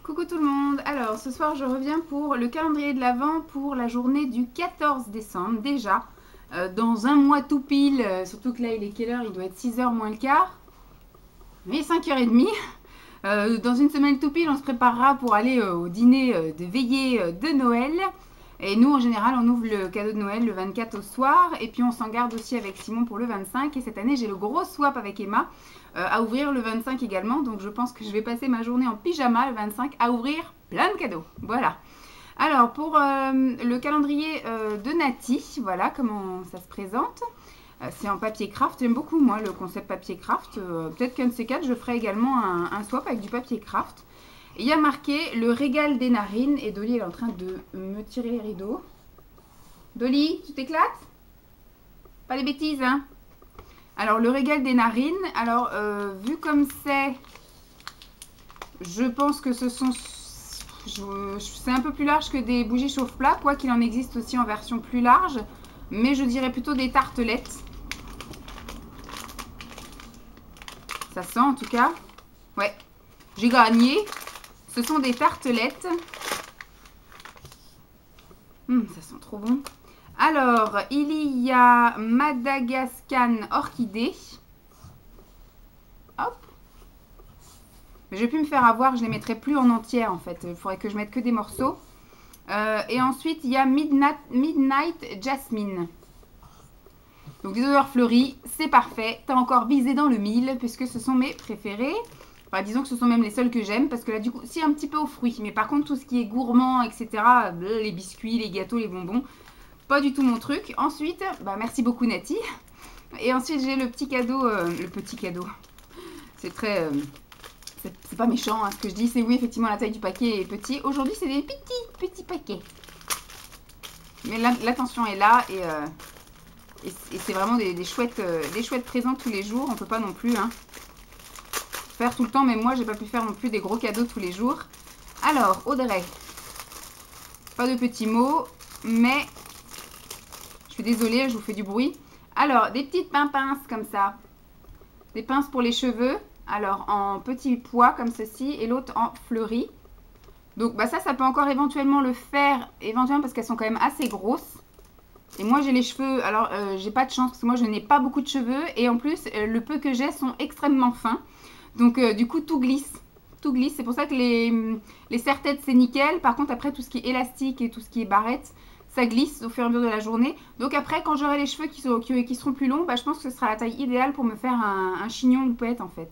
Coucou tout le monde, alors ce soir je reviens pour le calendrier de l'Avent pour la journée du 14 décembre déjà, dans un mois tout pile, surtout que là il est quelle heure? Il doit être 6h moins le quart, mais 5h30. Dans une semaine tout pile on se préparera pour aller au dîner de veillée de Noël. Et nous en général on ouvre le cadeau de Noël le 24 au soir et puis on s'en garde aussi avec Simon pour le 25. Et cette année j'ai le gros swap avec Emma à ouvrir le 25 également. Donc je pense que je vais passer ma journée en pyjama le 25 à ouvrir plein de cadeaux. Voilà. Alors pour le calendrier de Nati, voilà comment ça se présente. C'est en papier craft. J'aime beaucoup moi le concept papier craft. Peut-être qu'un de ces quatre je ferai également un swap avec du papier craft. Il y a marqué le régal des narines et Dolly est en train de me tirer les rideaux. Dolly, tu t'éclates? Pas les bêtises, hein? Alors, le régal des narines, alors, vu comme c'est, je pense que ce sont, c'est un peu plus large que des bougies chauffe-plat, quoi qu'il en existe aussi en version plus large, mais je dirais plutôt des tartelettes. Ça sent en tout cas. Ouais, j'ai gagné. Ce sont des tartelettes. Ça sent trop bon. Alors, il y a Madagascar orchidée. Hop. Mais je vais plus me faire avoir, je les mettrai plus en entière en fait. Il faudrait que je mette que des morceaux. Et ensuite, il y a Midnight Jasmine. Donc des odeurs fleuries, c'est parfait. T'as encore visé dans le mille puisque ce sont mes préférés. Enfin, disons que ce sont même les seuls que j'aime parce que là du coup c'est un petit peu aux fruits, mais par contre tout ce qui est gourmand etc, les biscuits, les gâteaux, les bonbons, pas du tout mon truc. Ensuite, bah merci beaucoup Nati. Et ensuite j'ai le petit cadeau, c'est très, c'est pas méchant hein, ce que je dis, c'est oui effectivement la taille du paquet est petit. Aujourd'hui c'est des petits paquets, mais l'attention est là et c'est vraiment des chouettes présents tous les jours. On peut pas non plus hein faire tout le temps, mais moi j'ai pas pu faire non plus des gros cadeaux tous les jours. Alors Audrey, pas de petits mots, mais je suis désolée, je vous fais du bruit. Alors des petites pinces comme ça, des pinces pour les cheveux, alors en petits pois comme ceci et l'autre en fleuri. Donc bah ça peut encore éventuellement le faire, éventuellement parce qu'elles sont quand même assez grosses. Et moi j'ai les cheveux, alors j'ai pas de chance parce que moi je n'ai pas beaucoup de cheveux et en plus le peu que j'ai sont extrêmement fins. Donc du coup tout glisse, c'est pour ça que les serre-têtes c'est nickel. Par contre après tout ce qui est élastique et tout ce qui est barrette, ça glisse au fur et à mesure de la journée. Donc après quand j'aurai les cheveux qui seront plus longs, bah, je pense que ce sera la taille idéale pour me faire un chignon houppette en fait.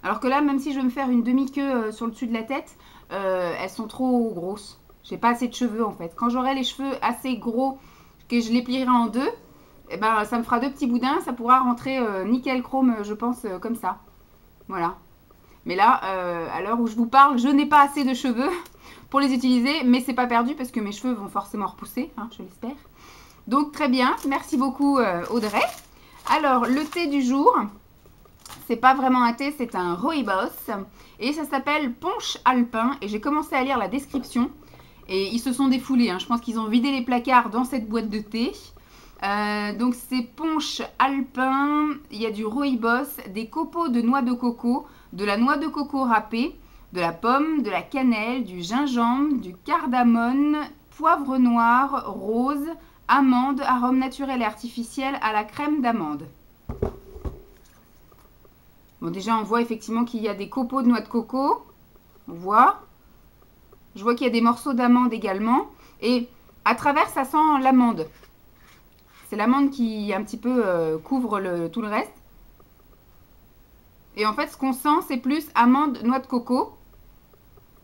Alors que là même si je veux me faire une demi-queue sur le dessus de la tête, elles sont trop grosses. J'ai pas assez de cheveux en fait. Quand j'aurai les cheveux assez gros, que je les plierai en deux, et ben, ça me fera deux petits boudins, ça pourra rentrer nickel chrome je pense comme ça. Voilà. Mais là, à l'heure où je vous parle, je n'ai pas assez de cheveux pour les utiliser. Mais c'est pas perdu parce que mes cheveux vont forcément repousser, hein, je l'espère. Donc très bien, merci beaucoup Audrey. Alors, le thé du jour, c'est pas vraiment un thé, c'est un rooibos. Et ça s'appelle Punch Alpin. Et j'ai commencé à lire la description. Et ils se sont défoulés, hein. Je pense qu'ils ont vidé les placards dans cette boîte de thé. Donc c'est Punch Alpin, il y a du rooibos, des copeaux de noix de coco, de la noix de coco râpée, de la pomme, de la cannelle, du gingembre, du cardamone, poivre noir, rose, amande, arôme naturel et artificiel à la crème d'amande. Bon déjà on voit effectivement qu'il y a des copeaux de noix de coco, on voit. Je vois qu'il y a des morceaux d'amande également et à travers ça sent l'amande. C'est l'amande qui un petit peu couvre tout le reste. Et en fait, ce qu'on sent, c'est plus amande, noix de coco.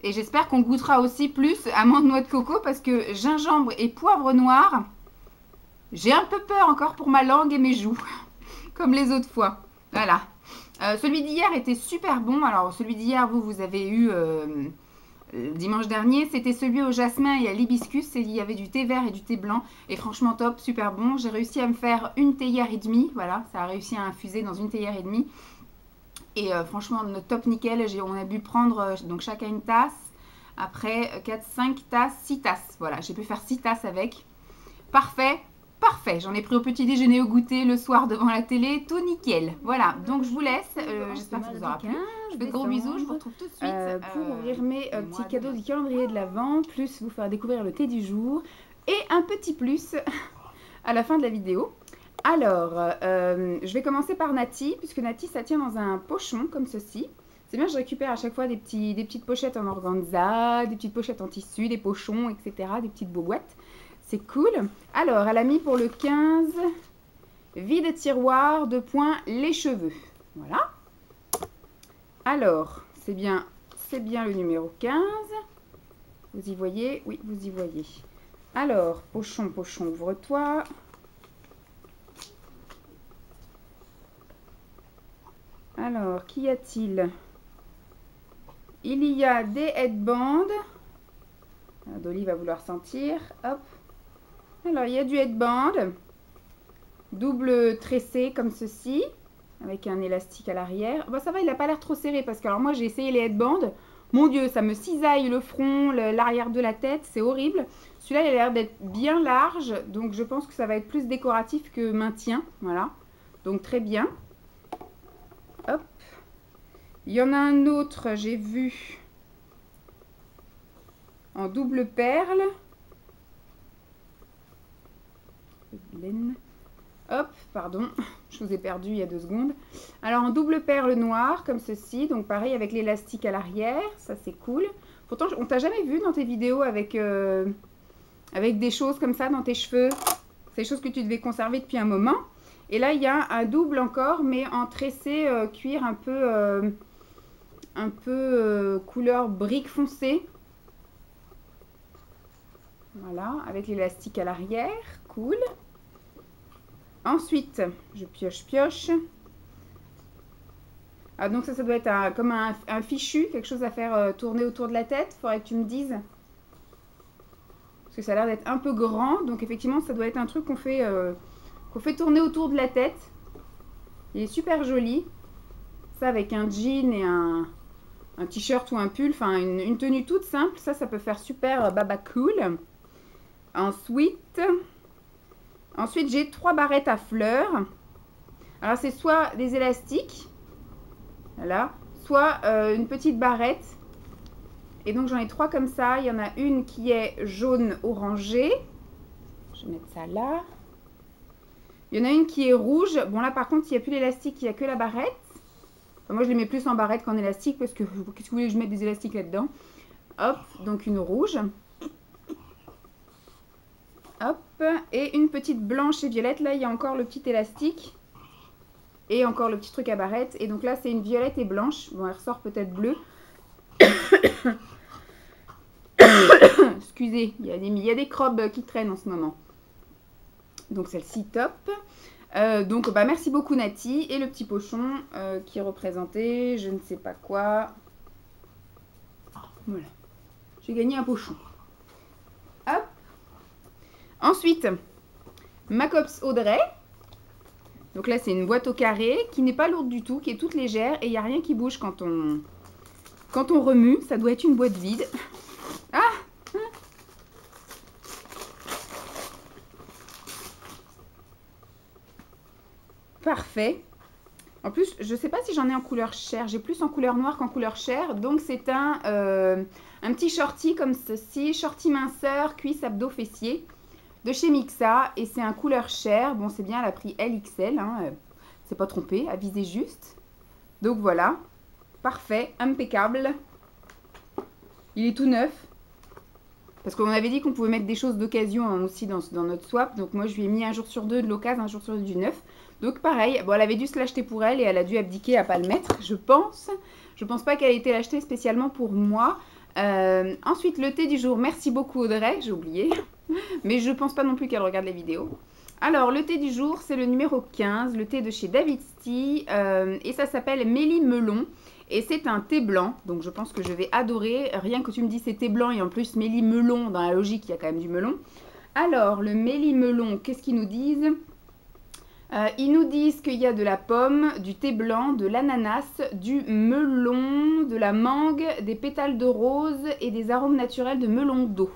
Et j'espère qu'on goûtera aussi plus amande, noix de coco parce que gingembre et poivre noir, j'ai un peu peur encore pour ma langue et mes joues, comme les autres fois. Voilà. Celui d'hier était super bon. Alors, celui d'hier, vous avez eu... dimanche dernier, c'était celui au jasmin et à l'hibiscus. Il y avait du thé vert et du thé blanc. Et franchement top, super bon. J'ai réussi à me faire une théière et demie. Voilà, ça a réussi à infuser dans une théière et demie. Et franchement, top nickel. On a dû prendre donc chacun une tasse. Après, 4, 5 tasses, 6 tasses. Voilà, j'ai pu faire 6 tasses avec. Parfait. Parfait, j'en ai pris au petit déjeuner, au goûter, le soir devant la télé, tout nickel. Voilà, donc je vous laisse, j'espère que ça vous aura plu. Je vous fais de gros bisous, je vous retrouve tout de suite. Pour ouvrir mes petits cadeaux du calendrier de l'Avent, plus vous faire découvrir le thé du jour et un petit plus à la fin de la vidéo. Alors, je vais commencer par Nati, puisque Nati, ça tient dans un pochon comme ceci. C'est bien, je récupère à chaque fois des petites pochettes en organza, des petites pochettes en tissu, des pochons, etc., des petites beaux boîtes. C'est cool. Alors, elle a mis pour le 15, vide tiroir, les cheveux. Voilà. Alors, c'est bien le numéro 15. Vous y voyez? Oui, vous y voyez. Alors, pochon, ouvre-toi. Alors, qu'y a-t-il? Il y a des headbands. Dolly va vouloir sentir. Hop. Alors, il y a du headband. Double tressé comme ceci. Avec un élastique à l'arrière. Bon, ça va, il n'a pas l'air trop serré. Parce que, alors moi, j'ai essayé les headbands. Mon Dieu, ça me cisaille le front, l'arrière de la tête. C'est horrible. Celui-là, il a l'air d'être bien large. Donc, je pense que ça va être plus décoratif que maintien. Voilà. Donc, très bien. Hop. Il y en a un autre, j'ai vu, en double perle. Hop, pardon, je vous ai perdu il y a 2 secondes. Alors, en double perle noire, comme ceci. Donc, pareil, avec l'élastique à l'arrière. Ça, c'est cool. Pourtant, on t'a jamais vu dans tes vidéos avec des choses comme ça dans tes cheveux. C'est des choses que tu devais conserver depuis un moment. Et là, il y a un double encore, mais en tressé cuir un peu couleur brique foncée. Voilà, avec l'élastique à l'arrière. Cool. Ensuite, je pioche. Ah, donc ça doit être comme un fichu, quelque chose à faire tourner autour de la tête. Faudrait que tu me dises. Parce que ça a l'air d'être un peu grand. Donc effectivement, ça doit être un truc qu'on fait tourner autour de la tête. Il est super joli. Ça avec un jean et un t-shirt ou un pull. Enfin, une tenue toute simple. Ça peut faire super baba cool. Ensuite, j'ai 3 barrettes à fleurs. Alors, c'est soit des élastiques. Voilà. Soit une petite barrette. Et donc, j'en ai 3 comme ça. Il y en a une qui est jaune orangé. Je vais mettre ça là. Il y en a une qui est rouge. Bon, là, par contre, il n'y a plus l'élastique, il n'y a que la barrette. Enfin, moi, je les mets plus en barrette qu'en élastique parce que qu'est-ce que vous voulez que je mette des élastiques là-dedans? Hop, donc une rouge. Hop, et une petite blanche et violette. Là, il y a encore le petit élastique. Et encore le petit truc à barrette. Et donc là, c'est une violette et blanche. Bon, elle ressort peut-être bleue. Excusez, il y a des crobes qui traînent en ce moment. Donc celle-ci, top. Donc merci beaucoup Nati. Et le petit pochon qui est représenté, je ne sais pas quoi. Voilà. J'ai gagné un pochon. Hop. Ensuite, Macops Audrey. Donc là, c'est une boîte au carré qui n'est pas lourde du tout, qui est toute légère. Et il n'y a rien qui bouge quand on remue. Ça doit être une boîte vide. Ah! Parfait. En plus, je ne sais pas si j'en ai en couleur chair. J'ai plus en couleur noire qu'en couleur chair. Donc, c'est un petit shorty comme ceci. Shorty minceur, cuisse, abdos, fessiers. De chez Mixa. Et c'est un couleur chair. Bon, c'est bien, elle a pris LXL. Hein, c'est pas trompé, avisez juste. Donc, voilà. Parfait, impeccable. Il est tout neuf. Parce qu'on avait dit qu'on pouvait mettre des choses d'occasion hein, aussi dans notre swap. Donc, moi, je lui ai mis un jour sur 2 de l'occasion, un jour sur 2 du neuf. Donc pareil, bon, elle avait dû se l'acheter pour elle et elle a dû abdiquer à pas le mettre, je pense. Je pense pas qu'elle ait été l'achetée spécialement pour moi. Ensuite, le thé du jour. Merci beaucoup Audrey, j'ai oublié. Mais je pense pas non plus qu'elle regarde les vidéos. Alors, le thé du jour, c'est le numéro 15, le thé de chez David's Tea. Et ça s'appelle Mélie Melon. Et c'est un thé blanc, donc je pense que je vais adorer. Rien que tu me dis c'est thé blanc et en plus Mélie Melon, dans la logique, il y a quand même du melon. Alors, le Mélie Melon, qu'est-ce qu'ils nous disent ? Ils nous disent qu'il y a de la pomme, du thé blanc, de l'ananas, du melon, de la mangue, des pétales de rose et des arômes naturels de melon d'eau.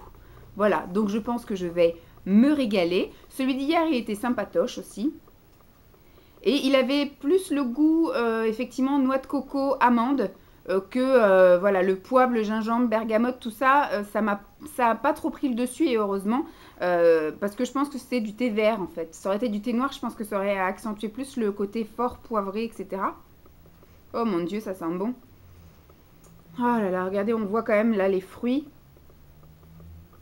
Voilà, donc je pense que je vais me régaler. Celui d'hier, il était sympatoche aussi. Et il avait plus le goût, effectivement, noix de coco, amande, que voilà, le poivre, le gingembre, bergamote, tout ça, ça n'a pas trop pris le dessus et heureusement, parce que je pense que c'était du thé vert en fait. Ça aurait été du thé noir, je pense que ça aurait accentué plus le côté fort, poivré, etc. Oh mon dieu, ça sent bon. Oh là là, regardez, on voit quand même là les fruits.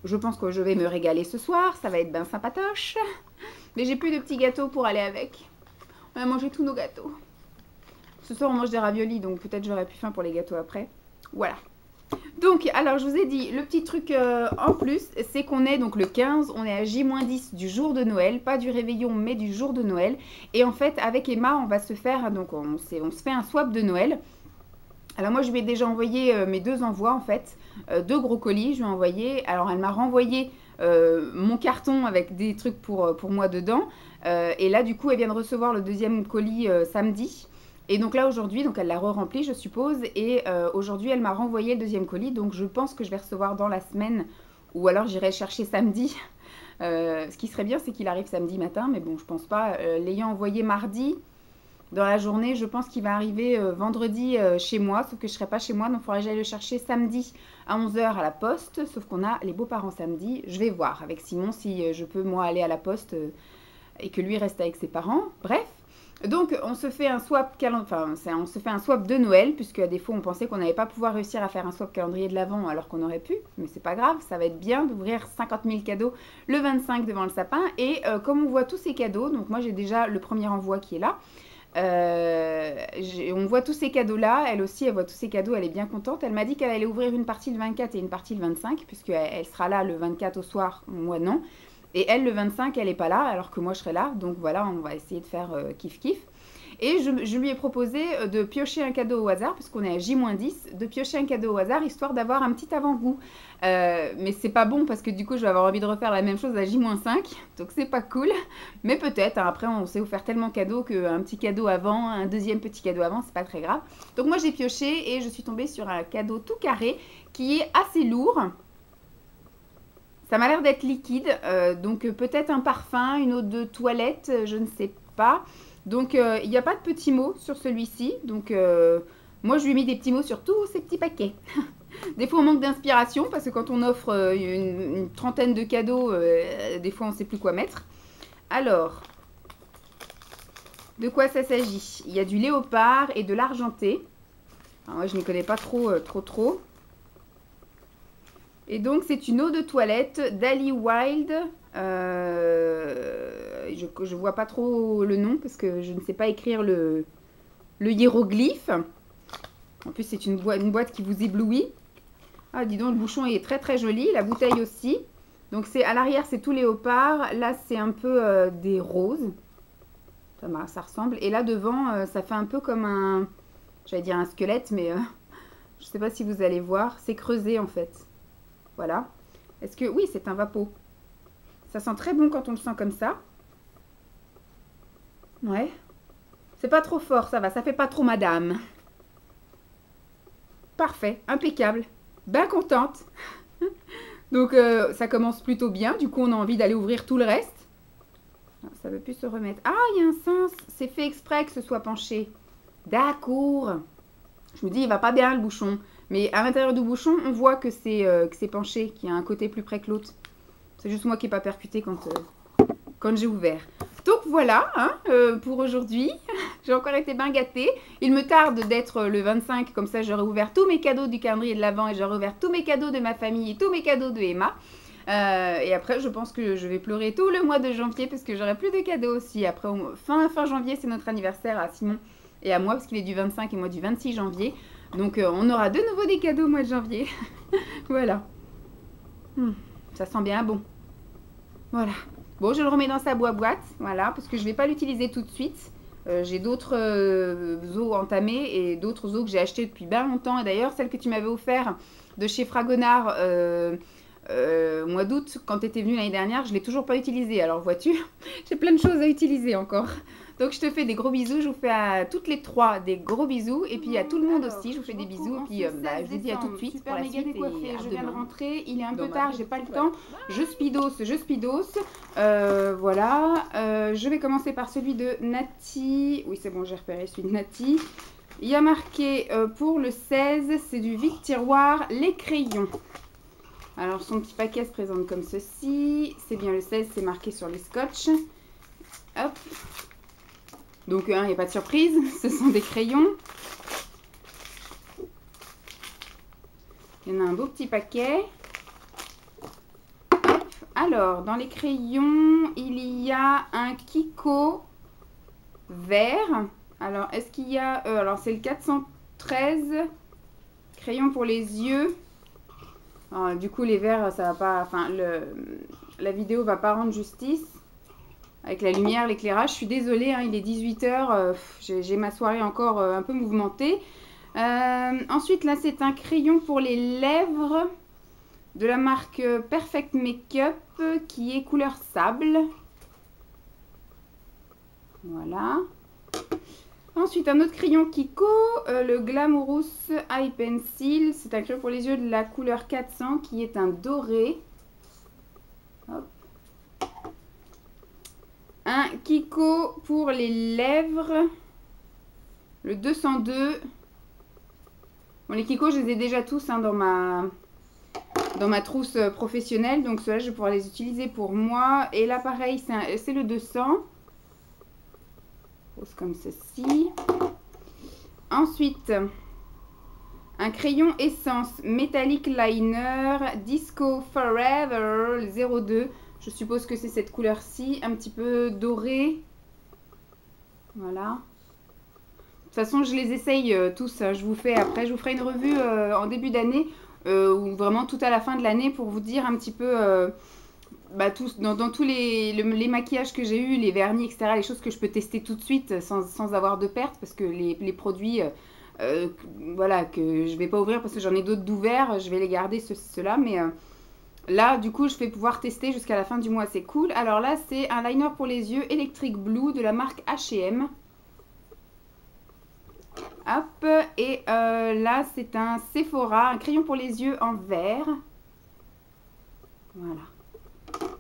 Je pense que je vais me régaler ce soir, ça va être bien sympatoche. Mais j'ai plus de petits gâteaux pour aller avec. On a mangé tous nos gâteaux. Ce soir, on mange des raviolis, donc peut-être j'aurai plus faim pour les gâteaux après. Voilà. Donc, alors, je vous ai dit, le petit truc en plus, c'est qu'on est donc le 15, on est à J-10 du jour de Noël, pas du réveillon, mais du jour de Noël. Et en fait, avec Emma, on va se faire, donc on se fait un swap de Noël. Alors moi, je lui ai déjà envoyé mes 2 envois, en fait, 2 gros colis, je lui ai envoyé. Alors, elle m'a renvoyé mon carton avec des trucs pour moi dedans. Et là, du coup, elle vient de recevoir le 2e colis samedi. Et donc là, aujourd'hui, donc elle l'a re-rempli, je suppose. Et aujourd'hui, elle m'a renvoyé le 2e colis. Donc, je pense que je vais recevoir dans la semaine. Ou alors, j'irai chercher samedi. Ce qui serait bien, c'est qu'il arrive samedi matin. Mais bon, je pense pas. L'ayant envoyé mardi, dans la journée, je pense qu'il va arriver vendredi chez moi. Sauf que je ne serai pas chez moi. Donc, il faudrait que j'aille le chercher samedi à 11 h à la poste. Sauf qu'on a les beaux-parents samedi. Je vais voir avec Simon si je peux, moi, aller à la poste et que lui reste avec ses parents. Bref. Donc, on se fait un swap on se fait un swap de Noël, puisque à défaut, on pensait qu'on n'allait pas pouvoir réussir à faire un swap calendrier de l'Avent alors qu'on aurait pu. Mais c'est pas grave, ça va être bien d'ouvrir 50 000 cadeaux le 25 devant le sapin. Et comme on voit tous ces cadeaux, donc moi j'ai déjà le premier envoi qui est là. On voit tous ces cadeaux-là. Elle aussi, elle voit tous ces cadeaux, elle est bien contente. Elle m'a dit qu'elle allait ouvrir une partie le 24 et une partie le 25, puisqu'elle sera là le 24 au soir, moi non. Et elle, le 25, elle n'est pas là, alors que moi, je serai là. Donc voilà, on va essayer de faire kiff-kiff. Et je lui ai proposé de piocher un cadeau au hasard, puisqu'on est à J-10, de piocher un cadeau au hasard, histoire d'avoir un petit avant-goût. Mais c'est pas bon, parce que du coup, je vais avoir envie de refaire la même chose à J-5. Donc c'est pas cool. Mais peut-être, hein, après, on s'est offert tellement de cadeaux qu'un petit cadeau avant, un deuxième petit cadeau avant, c'est pas très grave. Donc moi, j'ai pioché et je suis tombée sur un cadeau tout carré, qui est assez lourd. Ça m'a l'air d'être liquide, donc peut-être un parfum, une eau de toilette, je ne sais pas. Donc il n'y a pas de petits mots sur celui-ci, donc moi je lui ai mis des petits mots sur tous ces petits paquets. Des fois on manque d'inspiration, parce que quand on offre une trentaine de cadeaux, des fois on ne sait plus quoi mettre. Alors, de quoi ça s'agit? Il y a du léopard et de l'argenté. Alors moi je ne connais pas trop. Et donc, c'est une eau de toilette d'Ali Wild. Je vois pas trop le nom parce que je ne sais pas écrire le hiéroglyphe. En plus, c'est une boîte qui vous éblouit. Ah, dis donc, le bouchon est très très joli. La bouteille aussi. Donc, à l'arrière, c'est tout léopard. Là, c'est un peu des roses. Ça ressemble. Et là, devant, ça fait un peu comme un... J'allais dire un squelette, mais je ne sais pas si vous allez voir. C'est creusé, en fait. Voilà. Est-ce que... Oui, c'est un vapeau. Ça sent très bon quand on le sent comme ça. Ouais. C'est pas trop fort, ça va. Ça fait pas trop madame. Parfait. Impeccable. Bien contente. Donc, ça commence plutôt bien. Du coup, on a envie d'aller ouvrir tout le reste. Ça ne veut plus se remettre. Ah, il y a un sens. C'est fait exprès que ce soit penché. D'accord. Je me dis, il va pas bien le bouchon. Mais à l'intérieur du bouchon, on voit que c'est penché, qu'il y a un côté plus près que l'autre. C'est juste moi qui n'ai pas percuté quand j'ai ouvert. Donc voilà, hein, pour aujourd'hui. J'ai encore été bien gâtée. Il me tarde d'être le 25, comme ça j'aurai ouvert tous mes cadeaux du calendrier de l'Avent et j'aurai ouvert tous mes cadeaux de ma famille et tous mes cadeaux de Emma. Et après, je pense que je vais pleurer tout le mois de janvier parce que j'aurai plus de cadeaux aussi. Après, fin janvier, c'est notre anniversaire à Simon et à moi parce qu'il est du 25 et moi du 26 janvier. Donc, on aura de nouveau des cadeaux au mois de janvier. Voilà. Ça sent bien bon. Voilà. Bon, je le remets dans sa boîte. Voilà, parce que je ne vais pas l'utiliser tout de suite. J'ai d'autres os entamés et d'autres os que j'ai achetés depuis bien longtemps. Et d'ailleurs, celle que tu m'avais offert de chez Fragonard au mois d'août, quand tu étais venue l'année dernière, je ne l'ai toujours pas utilisée. Alors, vois-tu, j'ai plein de choses à utiliser encore. Donc je te fais des gros bisous, je vous fais à toutes les trois des gros bisous et puis à tout le monde aussi, je vous fais des bisous et puis je vous dis à tout de suite pour la suite et je viens de rentrer, il est un peu tard, j'ai pas le temps, je speedos, voilà, je vais commencer par celui de Nati, oui c'est bon j'ai repéré celui de Nati, il y a marqué pour le 16, c'est du Vic Tiroir, les crayons. Alors son petit paquet se présente comme ceci, c'est bien le 16, c'est marqué sur les scotch, hop. Donc, il n'y a pas de surprise, ce sont des crayons. Il y en a un beau petit paquet. Hop. Alors, dans les crayons, il y a un Kiko vert. Alors, est-ce qu'il y a... alors, c'est le 413 crayon pour les yeux. Alors, du coup, les verts, ça va pas... Enfin, la vidéo va pas rendre justice. Avec la lumière, l'éclairage, je suis désolée, hein, il est 18 h, j'ai ma soirée encore un peu mouvementée. Ensuite, là, c'est un crayon pour les lèvres de la marque Perfect Makeup qui est couleur sable. Voilà. Ensuite, un autre crayon Kiko, le Glamorous Eye Pencil. C'est un crayon pour les yeux de la couleur 400 qui est un doré. Hop. Un Kiko pour les lèvres, le 202. Bon, les Kiko, je les ai déjà tous hein, dans ma trousse professionnelle. Donc ceux-là, je vais pouvoir les utiliser pour moi. Et là, pareil, c'est le 200. Pose comme ceci. Ensuite, un crayon essence Metallic Liner Disco Forever 02. Je suppose que c'est cette couleur-ci, un petit peu dorée. Voilà. De toute façon, je les essaye tous. Je vous ferai une revue en début d'année ou vraiment tout à la fin de l'année pour vous dire un petit peu dans tous les maquillages que j'ai eu, les vernis, etc. Les choses que je peux tester tout de suite sans avoir de perte parce que les produits, voilà, que je ne vais pas ouvrir parce que j'en ai d'autres d'ouverts. Je vais les garder ceux-là, mais... là, du coup, je vais pouvoir tester jusqu'à la fin du mois. C'est cool. Alors là, c'est un liner pour les yeux Electric Blue de la marque H&M. Hop. Et là, c'est un Sephora, un crayon pour les yeux en vert. Voilà.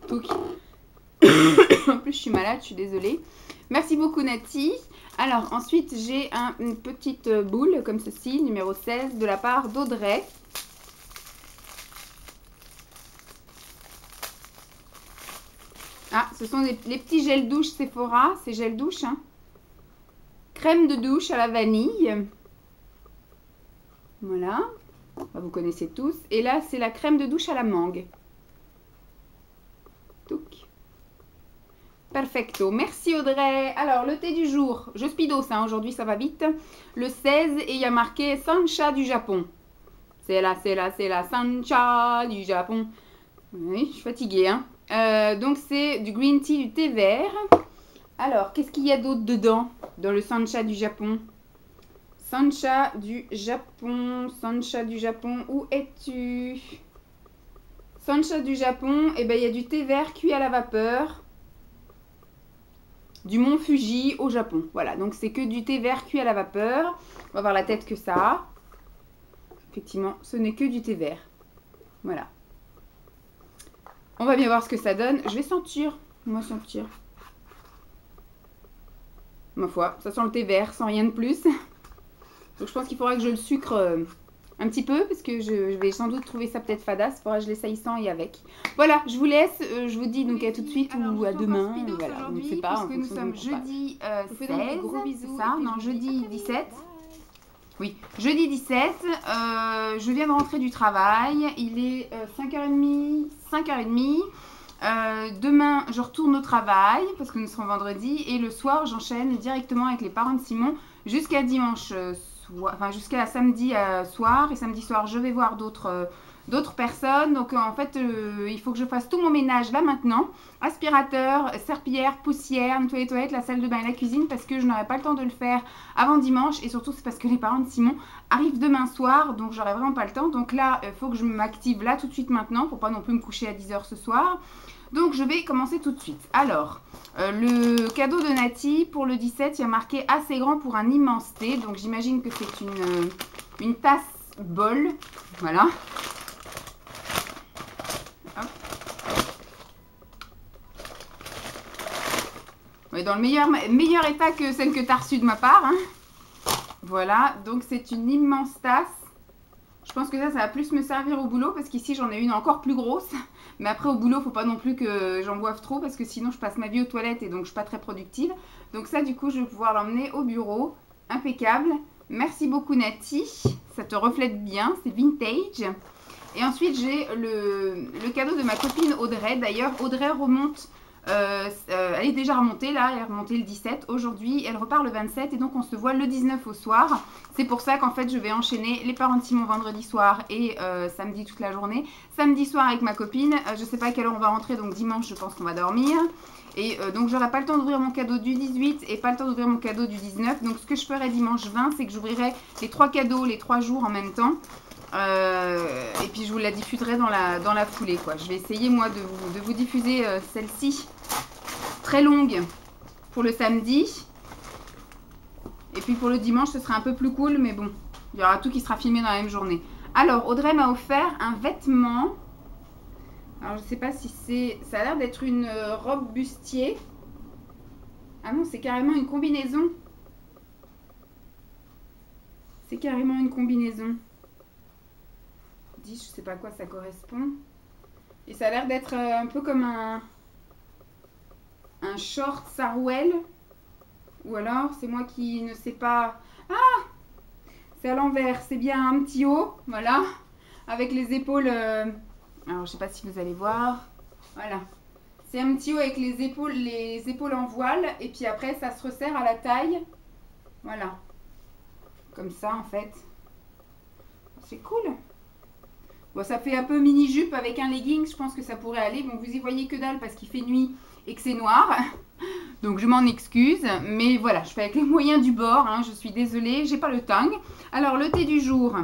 Donc, en plus, je suis malade, je suis désolée. Merci beaucoup, Nati. Alors, ensuite, j'ai une petite boule comme ceci, numéro 16, de la part d'Audrey. Ah, ce sont les petits gels douche Sephora, c'est gel douche. Hein. Crème de douche à la vanille. Voilà. Vous connaissez tous. Et là, c'est la crème de douche à la mangue. Touc. Perfecto. Merci Audrey. Alors, le thé du jour. Je speedos, hein. Aujourd'hui, ça va vite. Le 16, et il y a marqué Sancha du Japon. C'est la Sancha du Japon. Oui, je suis fatiguée, hein. Donc c'est du green tea, du thé vert. Alors, qu'est-ce qu'il y a d'autre dedans dans le Sancha du Japon? Sancha du Japon, Sancha du Japon, où es-tu? Sancha du Japon, et ben il y a du thé vert cuit à la vapeur du Mont Fuji au Japon. Voilà, donc c'est que du thé vert cuit à la vapeur. On va voir la tête que ça a. Effectivement, ce n'est que du thé vert. Voilà. On va bien voir ce que ça donne. Je vais sentir. Moi, sentir. Ma foi, ça sent le thé vert, sans rien de plus. Donc, je pense qu'il faudra que je le sucre un petit peu, parce que je vais sans doute trouver ça peut-être fadasse. Il faudra que je l'essaye sans et avec. Voilà, je vous laisse. Je vous dis donc à tout de suite ou à demain. Voilà, on ne sait pas. Parce que nous sommes jeudi 16, c'est ça? Non, jeudi 17. Oui, jeudi 17, je viens de rentrer du travail, il est 5h30, 5h30. Demain, je retourne au travail parce que nous serons vendredi et le soir, j'enchaîne directement avec les parents de Simon jusqu'à dimanche soir, enfin jusqu'à samedi soir. Et samedi soir, je vais voir d'autres personnes. Donc en fait, il faut que je fasse tout mon ménage là maintenant. Aspirateur, serpillière, poussière, nettoyer les toilettes, la salle de bain et la cuisine parce que je n'aurai pas le temps de le faire avant dimanche. Et surtout, c'est parce que les parents de Simon arrivent demain soir. Donc j'aurai vraiment pas le temps. Donc là, il faut que je m'active là tout de suite maintenant pour pas non plus me coucher à 10 h ce soir. Donc je vais commencer tout de suite. Alors, le cadeau de Nati pour le 17, il y a marqué assez grand pour un immense thé. Donc j'imagine que c'est une tasse bol. Voilà. Hop. Ouais, dans le meilleur état que celle que tu as reçue de ma part. Hein. Voilà, donc c'est une immense tasse. Je pense que ça va plus me servir au boulot parce qu'ici j'en ai une encore plus grosse. Mais après au boulot, il ne faut pas non plus que j'en boive trop parce que sinon je passe ma vie aux toilettes et donc je ne suis pas très productive. Donc ça du coup je vais pouvoir l'emmener au bureau. Impeccable. Merci beaucoup Nati. Ça te reflète bien, c'est vintage. Et ensuite j'ai le cadeau de ma copine Audrey. D'ailleurs Audrey remonte. Elle est déjà remontée là, elle est remontée le 17 aujourd'hui, elle repart le 27 et donc on se voit le 19 au soir. C'est pour ça qu'en fait je vais enchaîner les parents de Simon vendredi soir et samedi toute la journée. Samedi soir avec ma copine, je sais pas à quelle heure on va rentrer, donc dimanche je pense qu'on va dormir. Et donc j'aurai pas le temps d'ouvrir mon cadeau du 18 et pas le temps d'ouvrir mon cadeau du 19. Donc ce que je ferai dimanche 20, c'est que j'ouvrirai les 3 cadeaux les 3 jours en même temps. Et puis je vous la diffuserai dans la foulée quoi. Je vais essayer moi de vous diffuser celle-ci très longue pour le samedi. Et puis pour le dimanche ce sera un peu plus cool, mais bon, il y aura tout qui sera filmé dans la même journée. Alors Audrey m'a offert un vêtement. Alors je sais pas si c'est... Ça a l'air d'être une robe bustier. Ah non, c'est carrément une combinaison. C'est carrément une combinaison. Je sais pas à quoi ça correspond. Et ça a l'air d'être un peu comme un short sarouel. Ou alors c'est moi qui ne sais pas. Ah, c'est à l'envers. C'est bien un petit haut, voilà, avec les épaules. Alors je sais pas si vous allez voir. Voilà, c'est un petit haut avec les épaules en voile. Et puis après ça se resserre à la taille. Voilà, comme ça en fait. C'est cool. Bon, ça fait un peu mini-jupe avec un legging, je pense que ça pourrait aller. Bon, vous y voyez que dalle parce qu'il fait nuit et que c'est noir. Donc, je m'en excuse. Mais voilà, je fais avec les moyens du bord. Hein, je suis désolée, j'ai pas le temps. Alors, le thé du jour.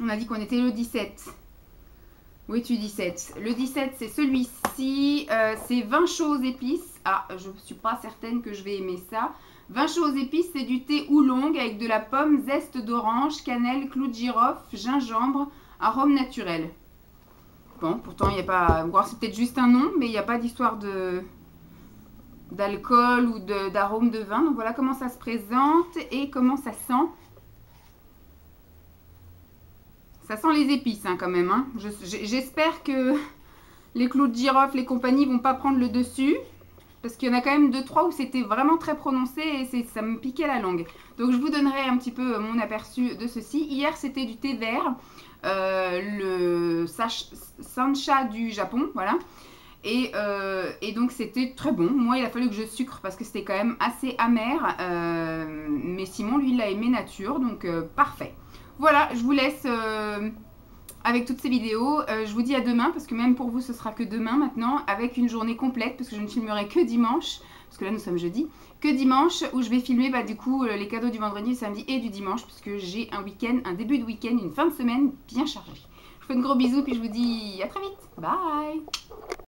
On a dit qu'on était le 17. Où es-tu 17? Le 17, c'est celui-ci. C'est 20 choses épices. Ah, je ne suis pas certaine que je vais aimer ça. 20 choses épices, c'est du thé oolong avec de la pomme, zeste d'orange, cannelle, clou de girofle, gingembre, arôme naturel. Bon, pourtant, il n'y a pas... Bon, c'est peut-être juste un nom, mais il n'y a pas d'histoire d'alcool ou d'arôme de vin. Donc, voilà comment ça se présente et comment ça sent. Ça sent les épices, hein, quand même. Hein. J'espère que les clous de girofle et compagnie vont pas prendre le dessus. Parce qu'il y en a quand même 2-3 où c'était vraiment très prononcé et ça me piquait la langue. Donc, je vous donnerai un petit peu mon aperçu de ceci. Hier, c'était du thé vert. Le Sancha du Japon, voilà. Et donc c'était très bon. Moi il a fallu que je sucre parce que c'était quand même assez amer, mais Simon lui il l'a aimé nature, donc parfait. Voilà, je vous laisse avec toutes ces vidéos. Je vous dis à demain parce que même pour vous ce sera que demain maintenant, avec une journée complète parce que je ne filmerai que dimanche, parce que là nous sommes jeudi, que dimanche où je vais filmer du coup les cadeaux du vendredi, du samedi et du dimanche, puisque j'ai un week-end, un début de week-end, une fin de semaine bien chargée. Je vous fais de gros bisous puis je vous dis à très vite. Bye.